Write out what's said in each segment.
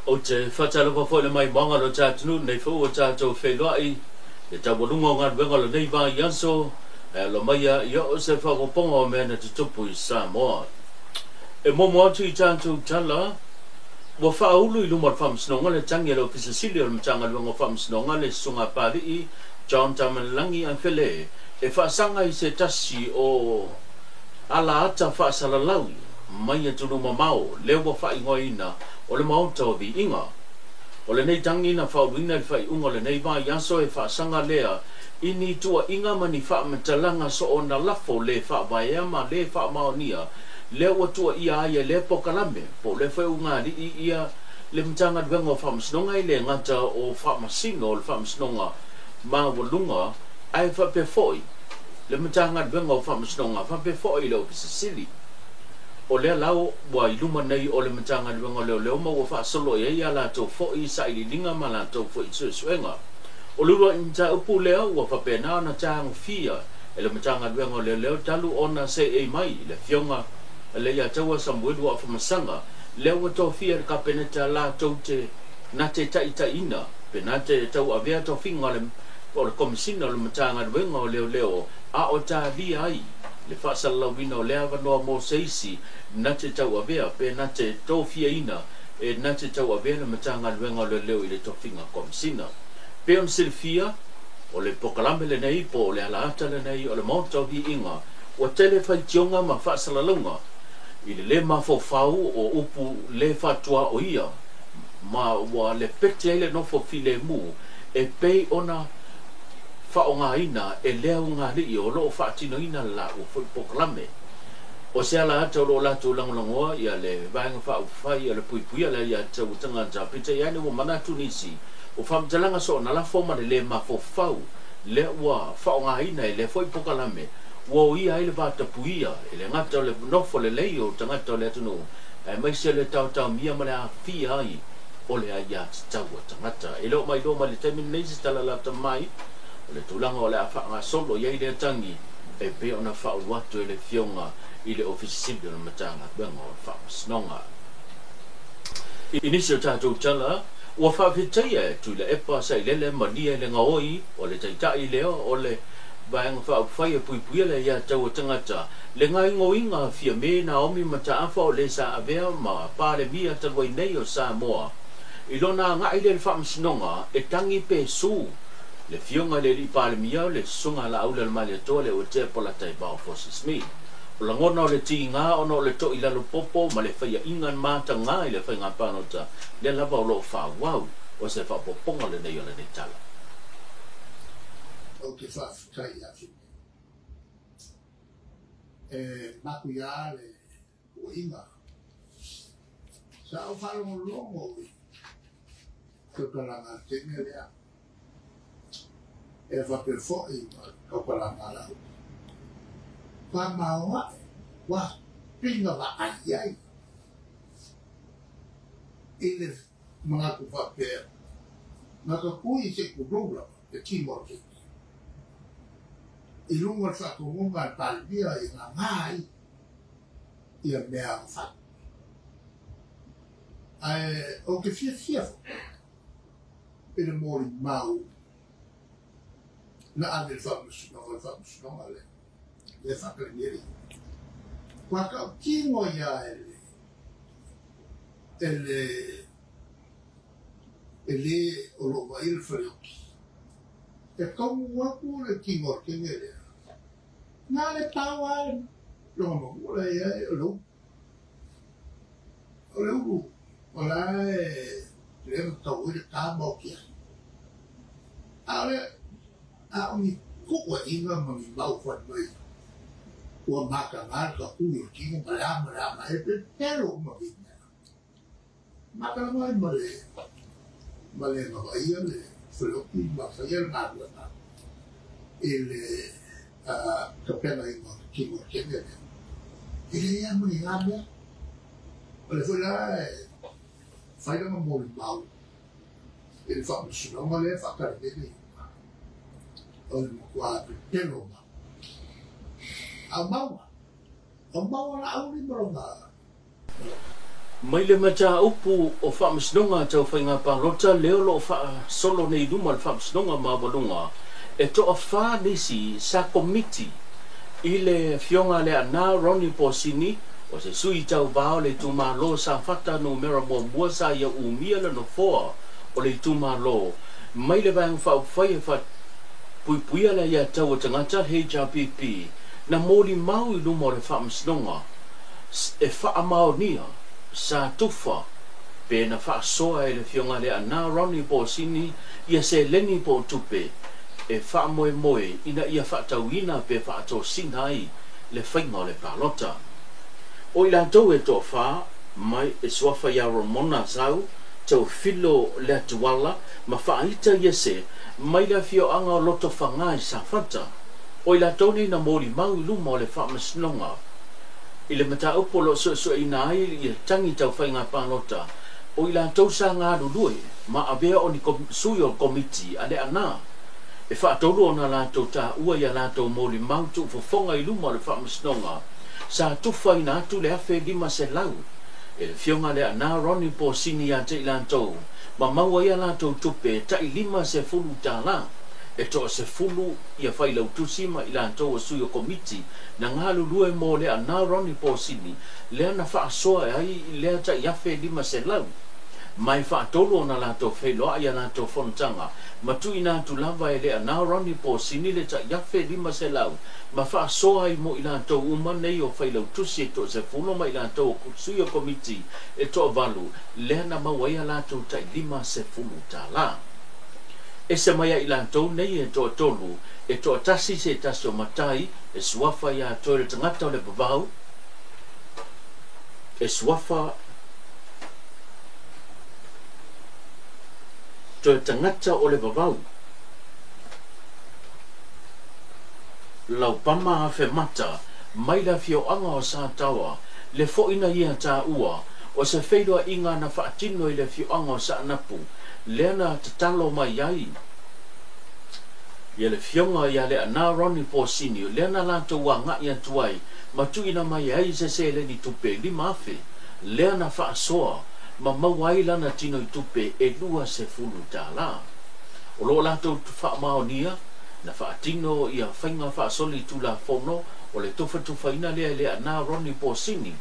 o te whatalofa fo le mai manga lo tātunu nei fo o tātou whelai e tā walunga ngā wenga lo nei vā yanso lo mai ia o se whakoponga o mea na te tupu i Samoa e momo atu i tātou tala wa whaulu i luma whamsnonga le tangi lo Pisasili o le matanga luanga whamsnonga le sunga pari i John Tamalangi an whele e whaasanga i se tasi o ala ata whaasalalau mai atu luma mau leo wa whaingoina o le maunta o vi inga. O le nei tangi na whauruina le whai unga le nei vai yaso e whaasanga lea ini tua inga mani whaametalanga so o na lafo le whaavaiama le whaamaonia leo wa tua ia aia le pokalame po le whai unga li ia le mtanga duenga o whaamsnonga i le ngata o whaamasino o le whaamsnonga ma walunga ai whapefoi le mtanga duenga o whaamsnonga whapefoi le o Pisasili o le lau wa iluma nei o le matanga luanga leo ma wa fa solo ia la to fo i sa i linga ma la to fo i suenga o lua inta upu leo wa fa pena na tang fia e le matanga luanga leo talu ona se e mai le fionga le ia tawa samwedu wa fa masanga leo to fia ka peneta la to te na te taita ina penate tau avea to finga le o le komisina le matanga luanga leo a o ta vi ai le whaasala wina o lea wanoa mō seisi na te tau avea pe na te tōwhia ina e na te tau avea na matanga luenga le leo i le tofinga komisina. Pe on silfia o le pokalame le nei po o le alaata le nei o le mautau vi inga o tele whaitionga ma whaasala lunga i le mafofau o upu le whatua o ia ma wa le pete ele nofo file mu e pei ona whaonga ina e leo ngā ri o loo whaatino ina la o pokalame. O se ala ata o loo lato langolangoa ia le vaenga whaufai ia le puipui ala ia tau tanga japita ia ne o manatu nisi o whamtalanga so na la foma le mafofau le ua whaonga ina e le foi pokalame o ia ele vata puia e le ngata o le nofo le leo tangata o le atunu e mai se le tau mia ma le a fia ai o le aia tau tangata e leo mai le temin neisi tala lata mai le tulanga o le awhanga solo iei le tangi e pe ona whau watu e le fionga i le ofisibio na matanga benga o whamasnonga. Inisi o tātou tala, ua whawhitaia e tu le epa sa i lele mania le ngaoi o le taitai leo o le vaenga whau whai e puipuia le ia tau o tangata le ngai ngoinga fia me na omi mata awha o le sa avea ma pāle mia talwai nei o Samoa. I lona ngai le whamasnonga e tangi pe su le fionga le li palemia le sunga la aula le mali to le o te pola tai ba forces me o la ngona o le tinga ono le to ila lo popo ma le faia ingan mata nga i le fainga panota le lava o lo fa wow o se fa poponga le nei o le tala o ke fa kai ya fi makuya le o inga sa o fa lo longo ko kala na tengere e whape fōi o palangala. Wha maua, wha pinga wa ai ai. I le mga ku whape, naka kui se kurura, e Timor Kiki. I lunga whakungunga talbia i ngā ngai, i a mea wha. O ke fia i le mōri mau, na ane whamusnonga le whakaringeri. Kua kau kingo ia ele o lo mai le whareoki. E kaungu waku le kingo kengere. Nā le tawa e longa mula ia e o lau. O lau o la e le tau i le tāma o kia. Ale a oni kuwa inga mami mau whan mai. Ua maka ngārka ui o kinga marama e pe tero mami nea. Maka mai male mawaia le wharoki mawhaia ngārua nā. E le kapena inga kinga kenge nea. E le ea mani ngāmea. O le whaila e whairanga mori mau. E le whamasunonga le whakarinene. O le makuātu tero ma. A maua na auri maronga. mai le mata upu o whaamisnonga tau whainga pālota leo lo wha solo nei luma le whaamisnonga mawalunga e to a wha nisi sa komiti i le fionga le ana Ronnie Posini o se sui tau vao le tumalo sa whata no mera mua sa ia umia le no foa o le tumalo mai le vang whau whai e wha puipuia le ia tau o tangata HRPP na mōli mau i luma o le whaamisnonga e wha mao nia sa tufa pe na fa soa e le fionga le ana Ronnie Posini ia se leni po tupe e fa moe moe ina ia fa tauina pe fa to sinai le whainga le palota o ila tau e to fa mai e swafa ya Ramona sau tau filo le atuala ma fa ita ia se mai la fio anga loto whangai sa fata o ila tau ni na mori mau luma le fa masnonga ile mata upolo so ina i tangi tau whainga pālota o ila tau sa ngā rurue ma avea o ni suyo komiti ale ana e whaatoro o na lātou tā ua ia lātou mōli mautu fofonga i luma le whaamasnonga sa tuwha ina atu le awhe lima se lau e le fionga le ana Ronnie Posini a te i lātou ma maua ia lātou tupe ta i lima se fulu tā la e toa se fulu ia whailau tusima i lātou o suyo komiti na ngā lulue mō le ana Ronnie Posini lea na whaasoa e ai lea ta i awhe lima se lau mai whaatolo na lātou whailoa ia lātou whontanga ma tu ina tu lava e le ana Ronnie Posini le ta i awhe lima se lau ma whaasoa i mo i lātou uma nei o whailau tusi e toa se fulo ma i lātou o suyo komiti e toa valu lea na mawaia lātou ta i lima se fulu tā la e se maia i lātou nei e toa tolu e toa tasi se tasi o matai e suafa ia toa le tangata o le babau e suafa toa le tangata o le babau lau pama a fe mata mai la fio anga o sa tawa le fo ina ia ta ua o se whaidua inga na whaatino i le fio anga o sa anapu lena tatalo mai ai ia le fionga ia le ana Ronnie Posini lena lātou wanga ia tuai ma tu ina mai ai se le ni tupe lima afe lena whaasoa ma mawai lana tino i tupe e lua se fulu tā la o lo lātou wha maonia na whaatino ia whainga whaasoli tu la fono o le tufa tufaina lea le ana Ronnie Posini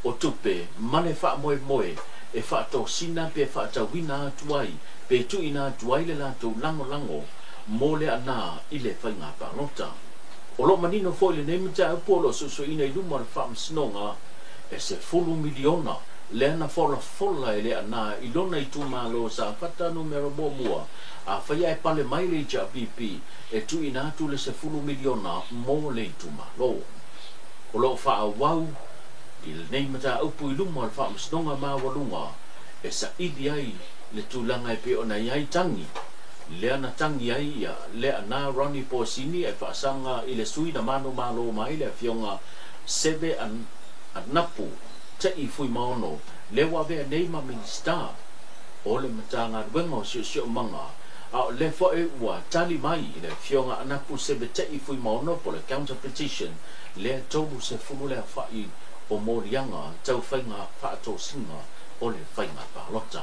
o tupe mane wha moe moe e whaato sina pe whaatawina atuai pe tu ina atuai le lātou lango lango mō le ana i le whainga pālota o lo manino fo le nemita upolo susu ina i luma le whaamsinonga e se fulu miliona le ana fola e le ana i lona i tu malo sa whata numero mua a whaia e pale mai le JPP e tu ina atu le se fulu miliona mō le i tu malo o lo wha wau i le neimata upu i luma le whaamsinonga mawalunga e sa idi ai le tūlanga e pe o na iai tangi le ana tangi ai ia le ana Ronnie Posini e whaasanga i le sui na mano malo mai le fionga sebe an napu te i fui maono le wawea neima minista o le matanga ruenga o sio manga a le fo e ua tali mai i le fionga anapu sebe te i fui maono po le counter petition le tolu se fulu le whai o morianga tau whainga whaato singa o le whainga pālota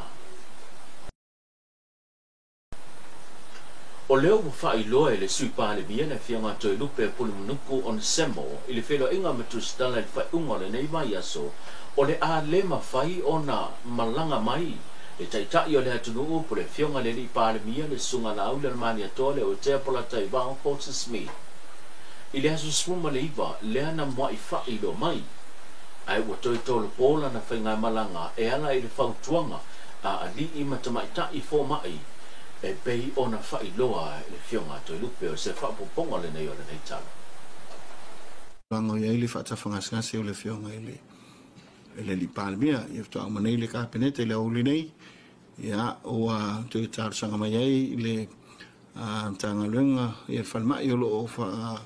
o leo mo fai loa e le sui pāle mia le fianga toi lupe e pulu manuku on semo i le whelo inga matu stala le whai unga le nei mai aso o le a le ma fai o na malanga mai e taitai o le atunu po le fionga le li pāle mia le sunga na au le mani atoa le o tea pola tai vao Forza Smith i le aso smuma le iwa le ana mua i fai lo mai ai ua toi tolo pola na whainga malanga e ala i le whautuanga a ali i matamai i fo mai e pei ona whai loa le fionga toi lupe o se whapoponga le nei o le nei tala. Lango ia ili whaatawhangasi o le fionga ili le li pālemia i ftua o manei le kāpenete le auli nei ia oa tui tārsanga mai ai le tanga luenga ia whalmai o lo o wha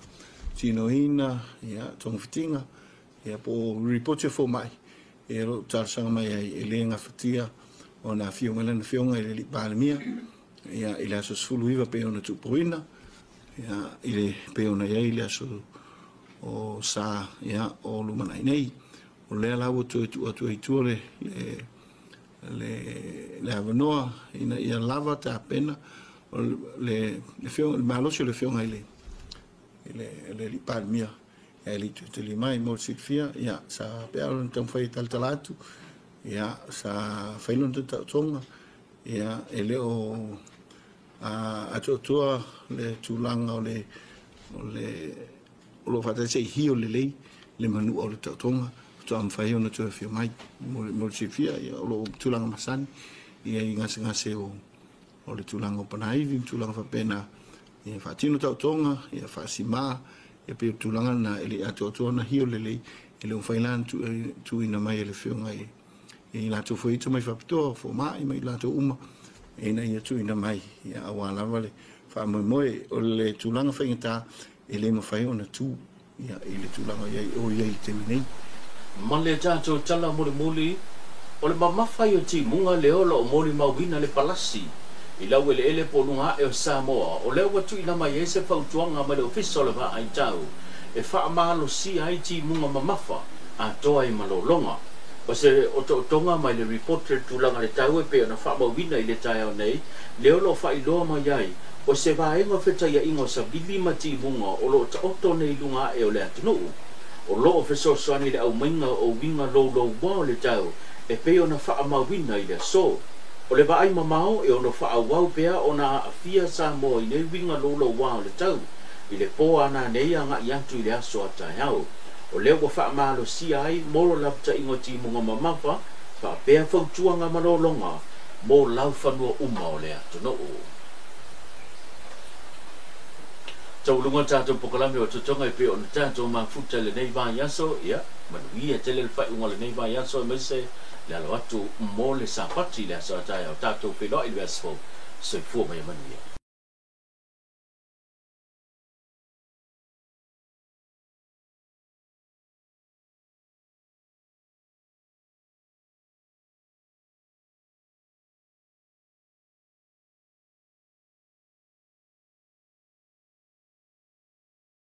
tino ina ia tongwhitinga ia po ripote fo mai ia lo tārsanga mai ai e le ngawhatia o na fionga lana fionga i le li pālemia ia i le aso sfulu iwa pe ona tupoina ia i le pe ona ia i le aso o sa ia o lumanai nei o le la o tu le avanoa ia lava ta pena le fio malo le fio ngai le li palmia li tu li mai mo sifia ia sa pe al então foi talatu ia sa failon te tonga ia ele o a totua le tulanga o lo fata sei hio le manu o le tonga to am fai ona to fio mai mo sifia ia lo tulanga masani ia ngase o le tulanga panai vi tulanga fa pena ia fatino tonga ia fasima ia pe tulanga na ele atoto na hio le o failan tu ina mai le fio ngai e la to foi to mai fa pito fo mai la to uma e na ia tu ina mai ia awala vale fa mo o le tulanga fa ngata ele mo fai ona tu ia ele tulanga ia o ia te minei male tato tala muli o le mafai o ti munga le olo o moli mauina le palasi i lau ele polunga e o Samoa o leo watu ina mai e se fautuanga ma le ofisa le va ai tau e wha amalo si ai ti munga mamafa a toa i malolonga o se o tonga mai le reporter tulanga le tau e pe ona wha mauina i le tai au nei le olo wha i loa mai ai o se va ingo feta ia ingo sa bilima ti munga o lo ta oto nei lunga e o le atunu o lo o feso soani le au mainga o winga lo wao le tau e pe ona wha mauina i le so o le vai mamao e ono wha wau pea ona afia sa mo i nei winga lo wao le tau i le po ana nei anga i atu i le aso atai hau o leo wa wha malo si ai molo lapta ingo ti munga mamafa wha pea fautuanga malolonga mo lau whanua uma o le atu no o tau lunga tātou pokalami o tutonga i pe o na tātou mafuta le nei vai yaso ia manuia tele le whai unga le nei vai yaso me se le alo atu mo le sapati le aso atai au tātou whenua i le asfo soifua mai manuia